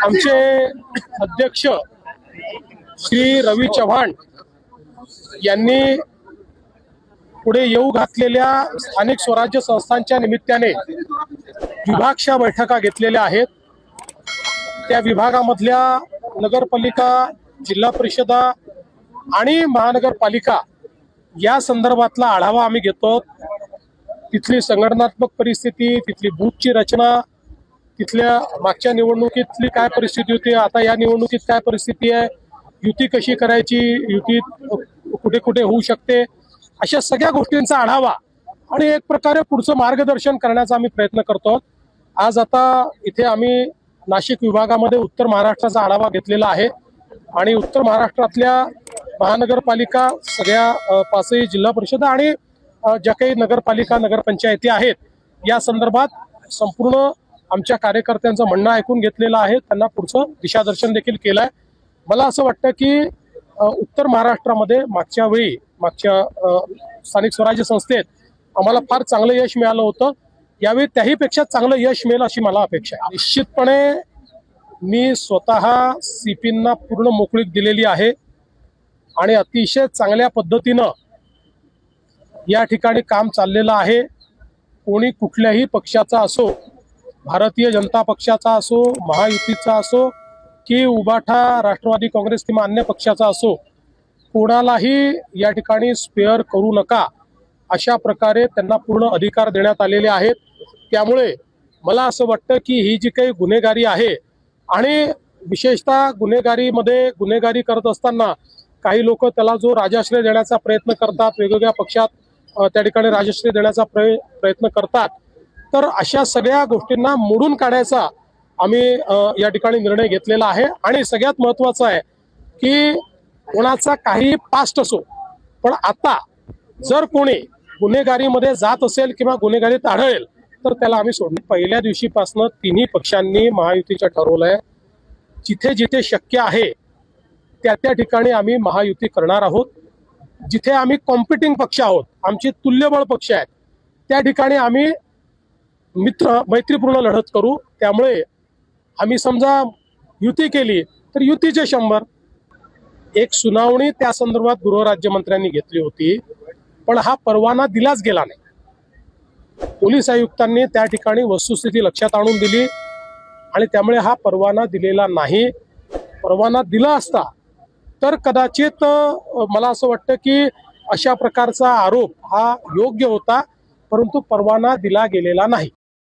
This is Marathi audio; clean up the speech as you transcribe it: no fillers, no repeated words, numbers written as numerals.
आमचे अध्यक्ष श्री रवी चव्हाण यांनी पुढे येऊ घातलेल्या स्थानिक स्वराज्य संस्थांच्या निमित्ताने विभागशा बैठका घेतलेल्या आहेत। त्या विभागामधल्या नगरपालिका, जिल्हा परिषदा आणि महानगरपालिका या संदर्भातला आढावा आम्ही घेतो। तिथली संघटनात्मक परिस्थिती, तिथली बूथची रचना, तिथल्या मागच्या निवडणुकीतली काय परिस्थिती होती, आता या निवडणुकीत काय परिस्थिती आहे, युती कशी करायची, युती कुठे कुठे होऊ शकते, अशा सगळ्या गोष्टींचा आढावा आणि एक प्रकारे पुढचं मार्गदर्शन करण्याचा आम्ही प्रयत्न करतो। आज आता इथे आम्ही नाशिक विभागामध्ये उत्तर महाराष्ट्राचा आढावा घेतलेला आहे आणि उत्तर महाराष्ट्रातल्या महानगरपालिका, सगळ्या पाचही जिल्हा परिषद आणि ज्या काही नगरपालिका, नगरपंचायती आहेत या संदर्भात संपूर्ण आमच्या कार्यकर्त्यांचं म्हणणं ऐकून घेतलेलं आहे। त्यांना पुढचं दिशादर्शन देखील केलं आहे। मला असं वाटतं की उत्तर महाराष्ट्रामध्ये मागच्या स्थानिक स्वराज्य संस्थेत आम्हाला फार चांगलं यश मिळालं होतं। यावेळी त्याहीपेक्षा चांगलं यश मिळेल अशी मला अपेक्षा आहे। निश्चितपणे मी स्वतः सीपींना पूर्ण मोकळीक दिलेली आहे आणि अतिशय चांगल्या पद्धतीनं या ठिकाणी काम चाललेलं आहे। कोणी कुठल्याही पक्षाचा असो, भारतीय जनता पक्षाचा असो, महायुतीचा असो की उबाठा, राष्ट्रवादी काँग्रेस किंवा अन्य पक्षाचा असो, कोणालाही या ठिकाणी स्पेअर करू नका अशा प्रकारे त्यांना पूर्ण अधिकार देण्यात आलेले आहेत। त्यामुळे मला असं वाटतं की ही जी काही गुन्हेगारी आहे आणि विशेषतः गुन्हेगारी करत असताना काही लोक त्याला जो राजाश्रय देण्याचा प्रयत्न करतात, वेगवेगळ्या पक्षात त्या ठिकाणी राजाश्रय देण्याचा प्रयत्न करतात, तर अशा सगळ्या गोष्टींना मोडून काढायचा आम्ही या ठिकाणी निर्णय घेतलेला आहे। आणि सगळ्यात महत्त्वाचं आहे की कोणाचा काही पास्ट असो, पण आता जर कोणी गुन्हेगारीमध्ये जात असेल किंवा गुन्हेगारीत आढळेल तर त्याला आम्ही सोडणे। पहिल्या दिवशीपासून तिन्ही पक्षांनी महायुतीचं ठरवलंय, जिथे जिथे शक्य आहे त्या ठिकाणी आम्ही महायुती करणार आहोत। जिथे आम्ही कॉम्पिटिंग पक्ष आहोत, आमचे तुल्यबळ पक्ष आहेत, त्या ठिकाणी आम्ही मैत्रीपूर्ण लढत करू। त्यामुळे आम्ही समजा युती केली तर युतीचे 100। एक सुनावणी त्या संदर्भात गृहराज्यमंत्र्यांनी घेतली होती, पण हा परवाना दिलाच गेला नाही। पोलीस आयुक्तांनी त्या ठिकाणी वस्तुस्थिती लक्षात आणून दिली आणि त्यामुळे हा परवाना दिलेला नाही। परवाना दिला असता तर कदाचित मला असं वाटतं की अशा प्रकारचा आरोप हा योग्य होता, परंतु परवाना दिला गेलेला नाही।